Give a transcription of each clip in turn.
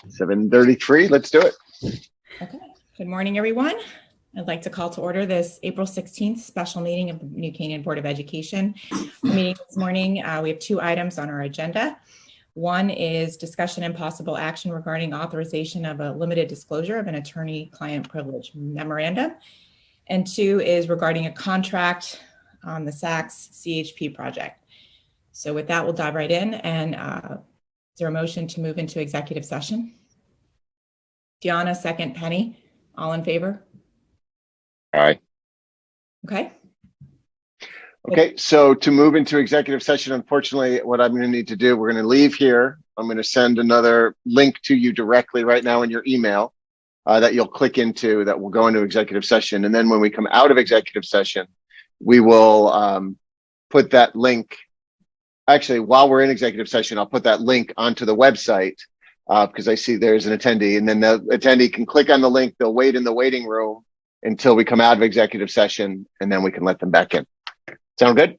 7:33. Let's do it. Okay. Good morning, everyone. I'd like to call to order this April 16th special meeting of the New Canaan Board of Education. The meeting this morning, we have two items on our agenda. One is discussion and possible action regarding authorization of a limited disclosure of an attorney-client privilege memorandum. And two is regarding a contract on the SACS CHP project. So with that, we'll dive right in. And is there a motion to move into executive session? Deanna, second. Penny, all in favor? Aye. Okay. Okay, so to move into executive session, unfortunately, what I'm going to need to do, we're going to leave here. I'm going to send another link to you directly right now in your email that you'll click into that will go into executive session. And then when we come out of executive session, we will put that link. Actually, while we're in executive session, I'll put that link onto the website because I see there's an attendee, and then the attendee can click on the link. They'll wait in the waiting room until we come out of executive session, and then we can let them back in. Sound good?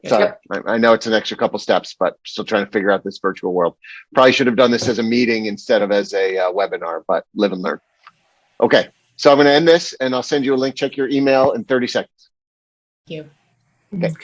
Sorry, I know it's an extra couple steps, but still trying to figure out this virtual world. Probably should have done this as a meeting instead of as a webinar, but live and learn. Okay, so I'm going to end this, and I'll send you a link. Check your email in 30 seconds. Thank you. Okay.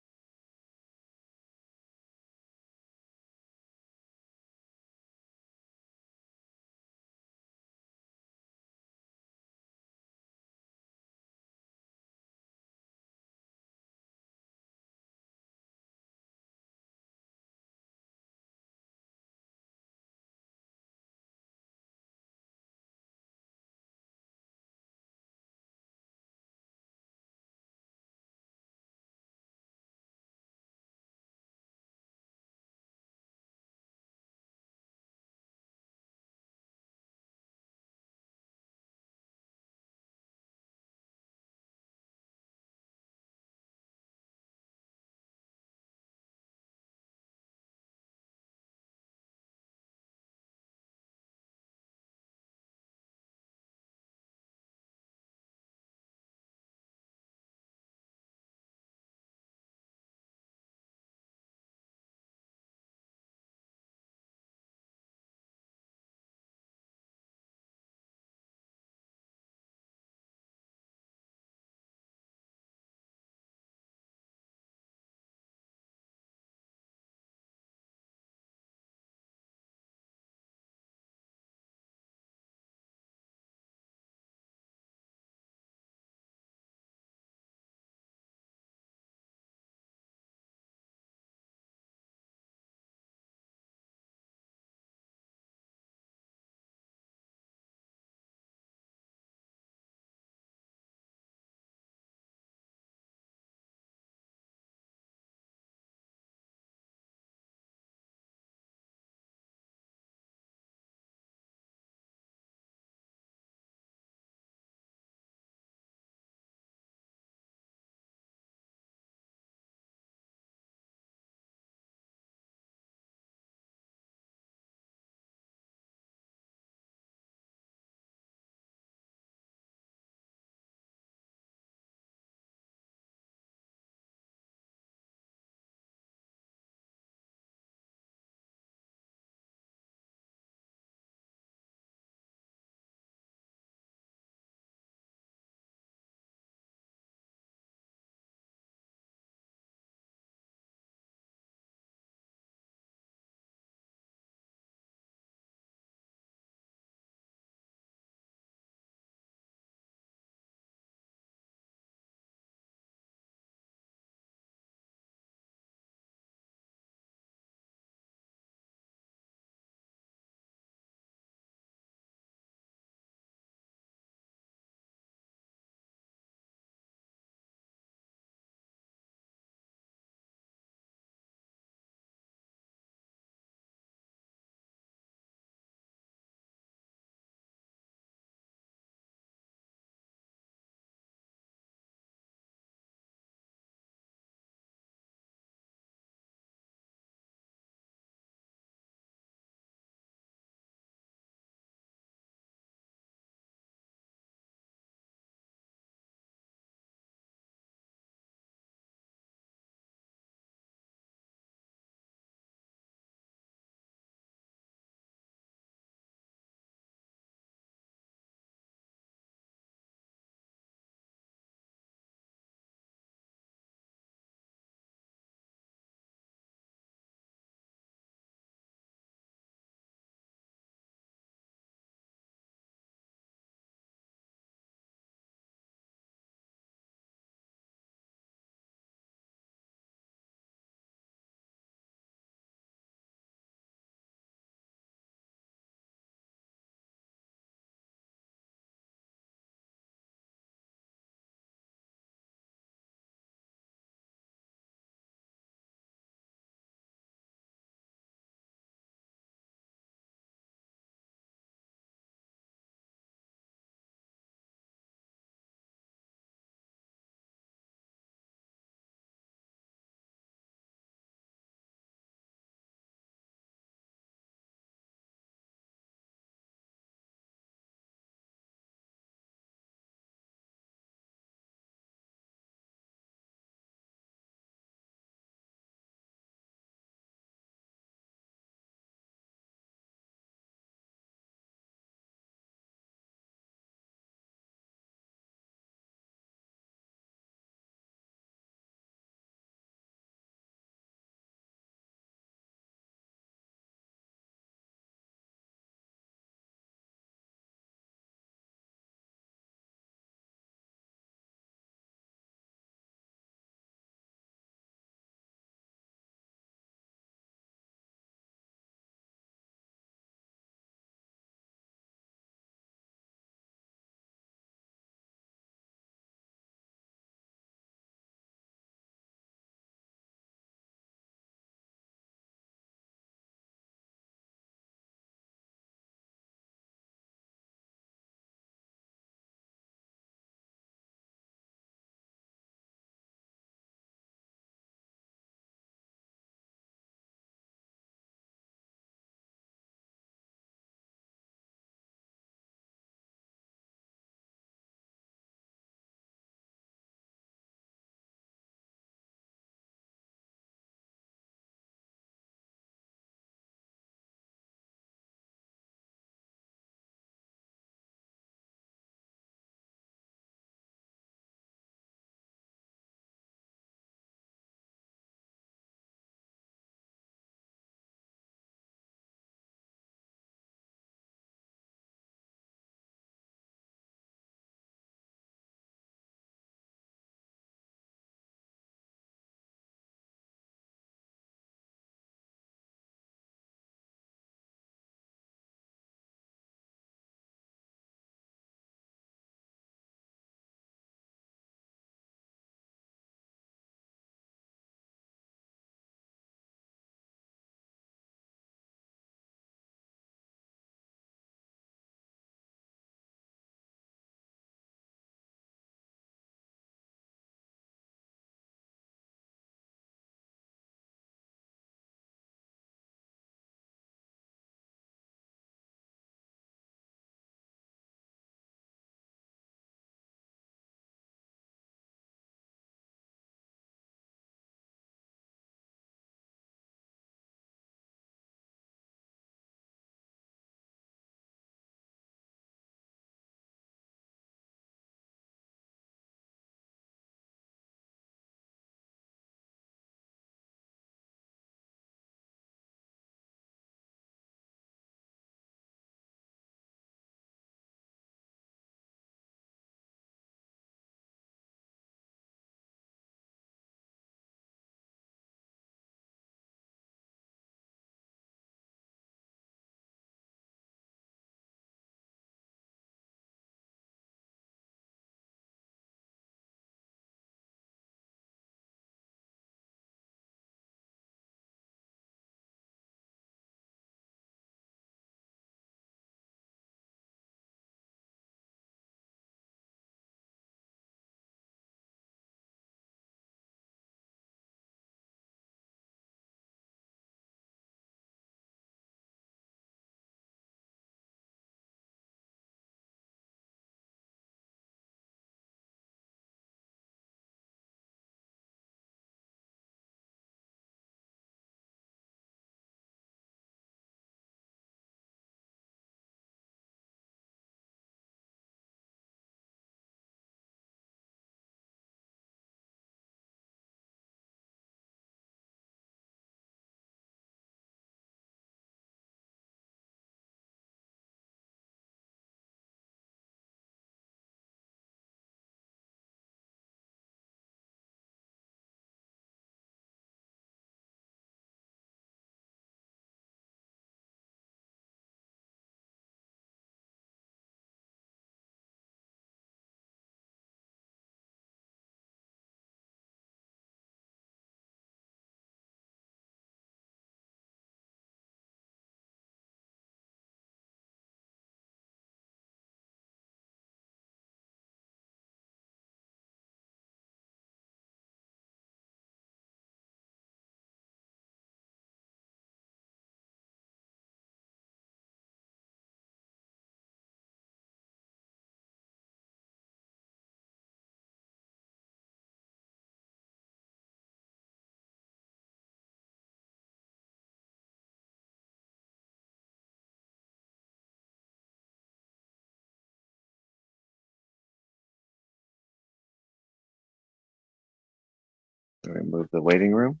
Remove the waiting room.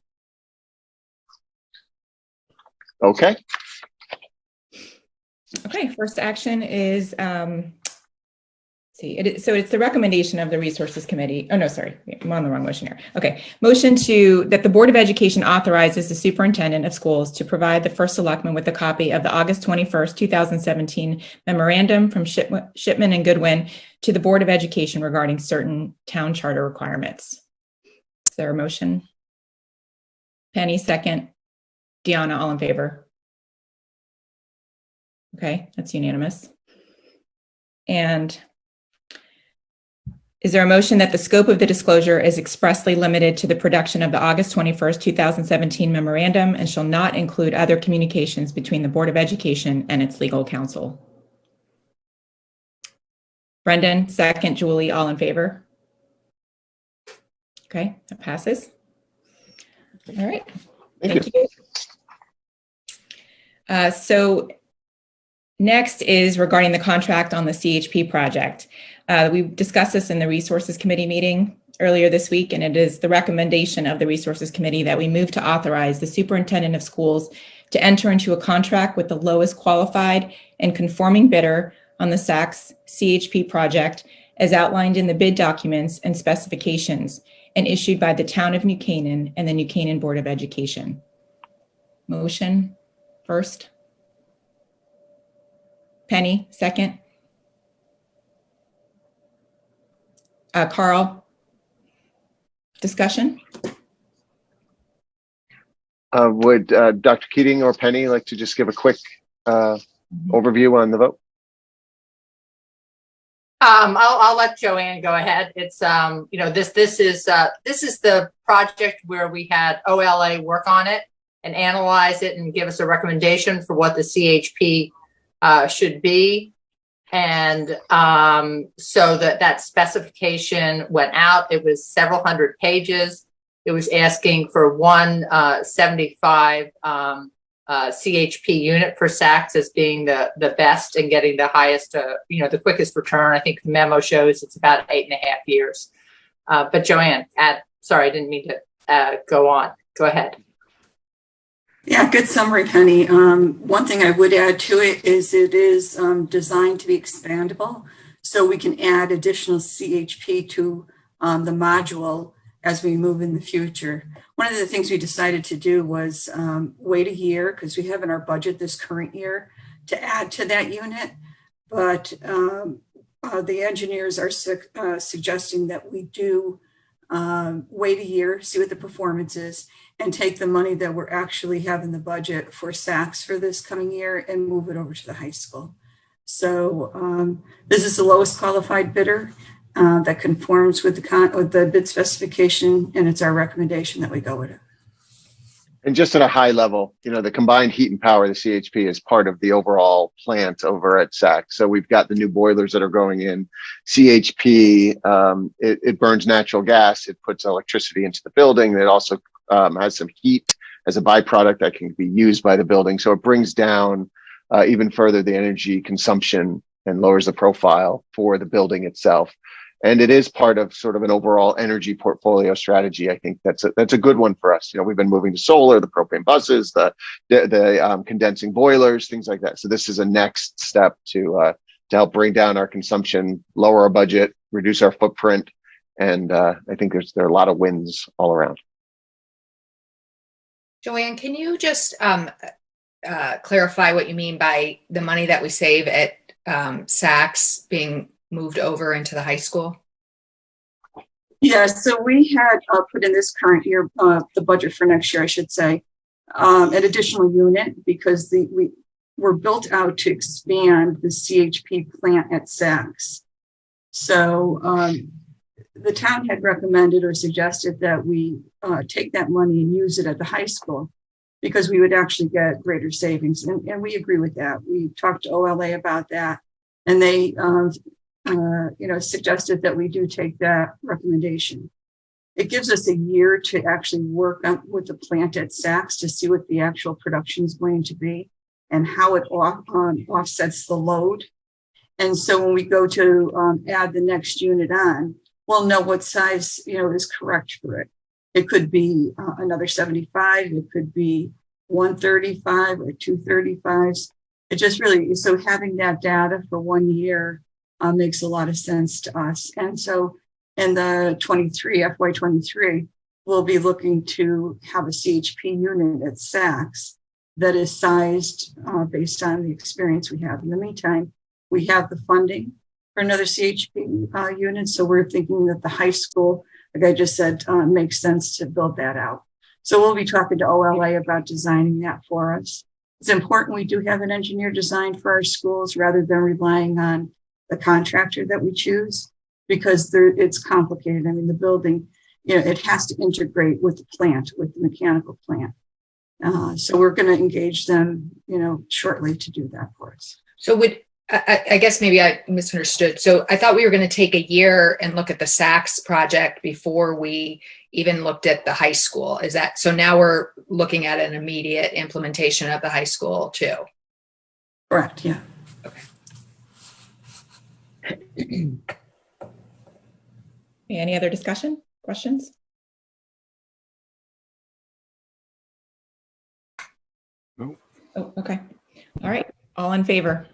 Okay. Okay, first action is, so it's the recommendation of the Resources Committee. Oh, no, sorry, I'm on the wrong motion here. Okay, motion that the Board of Education authorizes the Superintendent of Schools to provide the first Selectman with a copy of the August 21st, 2017 Memorandum from Shipment and Goodwin to the Board of Education regarding certain town charter requirements. Is there a motion? Penny, second. Deanna, all in favor? Okay, that's unanimous. And is there a motion that the scope of the disclosure is expressly limited to the production of the August 21st, 2017 memorandum and shall not include other communications between the Board of Education and its legal counsel? Brendan, second. Julie, all in favor? Okay, that passes. All right, thank you. So next is regarding the contract on the CHP project. We discussed this in the Resources Committee meeting earlier this week, and it is the recommendation of the Resources Committee that we move to authorize the Superintendent of Schools to enter into a contract with the lowest qualified and conforming bidder on the SACS CHP project as outlined in the bid documents and specifications and issued by the Town of New Canaan and the New Canaan Board of Education. Motion first. Penny, second. Carl, discussion? Would Dr. Keating or Penny like to just give a quick overview on the vote? I'll let Joanne go ahead. It's this is the project where we had OLA work on it and analyze it and give us a recommendation for what the CHP should be. And so that specification went out. It was several hundred pages. It was asking for 175 CHP unit for SACS as being the best and getting the highest, the quickest return. I think the memo shows it's about 8.5 years. But Joanne, sorry, I didn't mean to go on. Go ahead. Yeah, good summary, Penny. One thing I would add to it is it is designed to be expandable, so we can add additional CHP to the module as we move in the future. One of the things we decided to do was wait a year because we have in our budget this current year to add to that unit, but the engineers are suggesting that we do wait a year, see what the performance is, and take the money that we're actually have in the budget for SACS for this coming year and move it over to the high school. So this is the lowest qualified bidder that conforms with the bid specification, and it's our recommendation that we go with it. And just at a high level, the combined heat and power, the CHP, is part of the overall plant over at SAC. So we've got the new boilers that are going in. CHP, it burns natural gas. It puts electricity into the building. It also has some heat as a byproduct that can be used by the building. So it brings down even further the energy consumption and lowers the profile for the building itself. And it is part of sort of an overall energy portfolio strategy. I think that's a good one for us. We've been moving to solar, the propane buses, the condensing boilers, things like that. So this is a next step to help bring down our consumption, lower our budget, reduce our footprint, and I think there are a lot of wins all around. Joanne, can you just clarify what you mean by the money that we save at SACS being moved over into the high school? Yeah, so we had put in this current year, the budget for next year, I should say, an additional unit because we're built out to expand the CHP plant at SACS. So the town had recommended or suggested that we take that money and use it at the high school because we would actually get greater savings. And we agree with that. We talked to OLA about that, and they suggested that we do take that recommendation. It gives us a year to actually work with the plant at SACS to see what the actual production is going to be and how it offsets the load. And so when we go to add the next unit on, we'll know what size is correct for it. It could be another 75. It could be 135 or 235s. It just really, so having that data for 1 year makes a lot of sense to us. And so in the FY23, we'll be looking to have a CHP unit at Saks that is sized based on the experience we have. In the meantime, we have the funding for another CHP unit. So we're thinking that the high school, like I just said, makes sense to build that out. So we'll be talking to OLA about designing that for us. It's important we do have an engineer design for our schools rather than relying on the contractor that we choose, because it's complicated. I mean, the building, it has to integrate with the plant, with the mechanical plant. So we're going to engage them, shortly to do that for us. So I guess maybe I misunderstood. So I thought we were going to take a year and look at the Saks project before we even looked at the high school. Is that, so now we're looking at an immediate implementation of the high school too? Correct. Yeah. Okay. Any other questions? No. Oh, okay. All right. All in favor?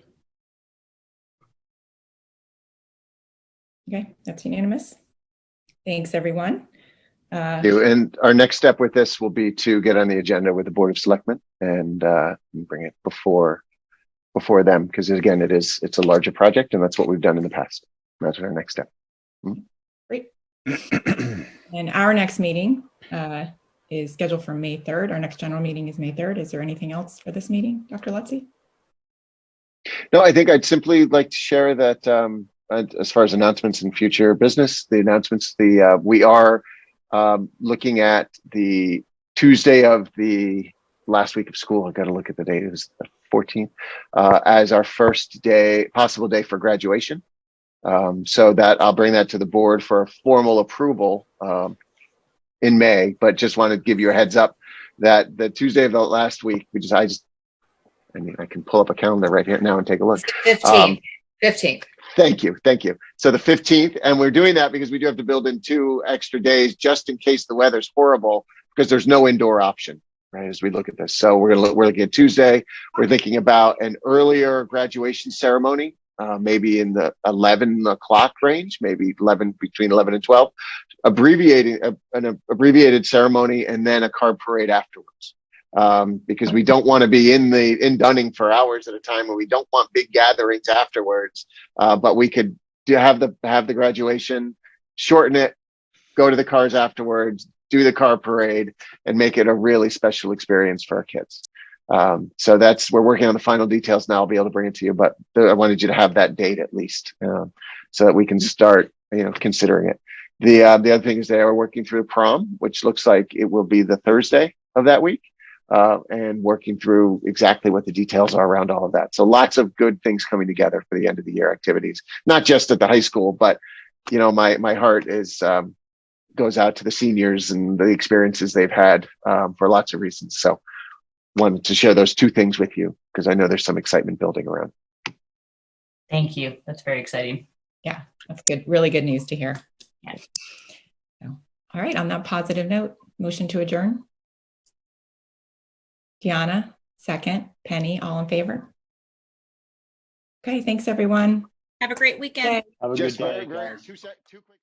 Okay, that's unanimous. Thanks, everyone. And our next step with this will be to get on the agenda with the Board of Selectmen and bring it before them, because again, it's a larger project, and that's what we've done in the past. That's our next step. Great. And our next meeting is scheduled for May 3rd. Our next general meeting is May 3rd. Is there anything else for this meeting, Dr. Lutzy? No, I think I'd simply like to share that as far as announcements and future business, the announcements, we are looking at the Tuesday of the last week of school. I've got to look at the date. It was the 14th as our first possible day for graduation. So that I'll bring that to the board for a formal approval in May, but just want to give you a heads up that the Tuesday of the last week, I can pull up a calendar right here now and take a look. 15th. Thank you. So the 15th, and we're doing that because we do have to build in 2 extra days just in case the weather's horrible, because there's no indoor option, right, as we look at this. So we're looking at Tuesday. We're thinking about an earlier graduation ceremony, maybe in the 11 o'clock range, maybe between 11 and 12, an abbreviated ceremony, and then a car parade afterwards. Because we don't want to be in Dunning for hours at a time, and we don't want big gatherings afterwards. But we could have the graduation, shorten it, go to the cars afterwards, do the car parade, and make it a really special experience for our kids. So we're working on the final details now. I'll be able to bring it to you, but I wanted you to have that date at least, so that we can start, considering it. The other thing is we're working through prom, which looks like it will be the Thursday of that week. And working through exactly what the details are around all of that. So lots of good things coming together for the end of the year activities, not just at the high school, but my heart goes out to the seniors and the experiences they've had for lots of reasons. So wanted to share those 2 things with you, because I know there's some excitement building around. Thank you. That's very exciting. Yeah, that's good. Really good news to hear. Yeah. So, all right. On that positive note, motion to adjourn. Deanna, second. Penny, all in favor? Okay, thanks everyone. Have a great weekend. Okay. Have a Just good day, very, guys. two quick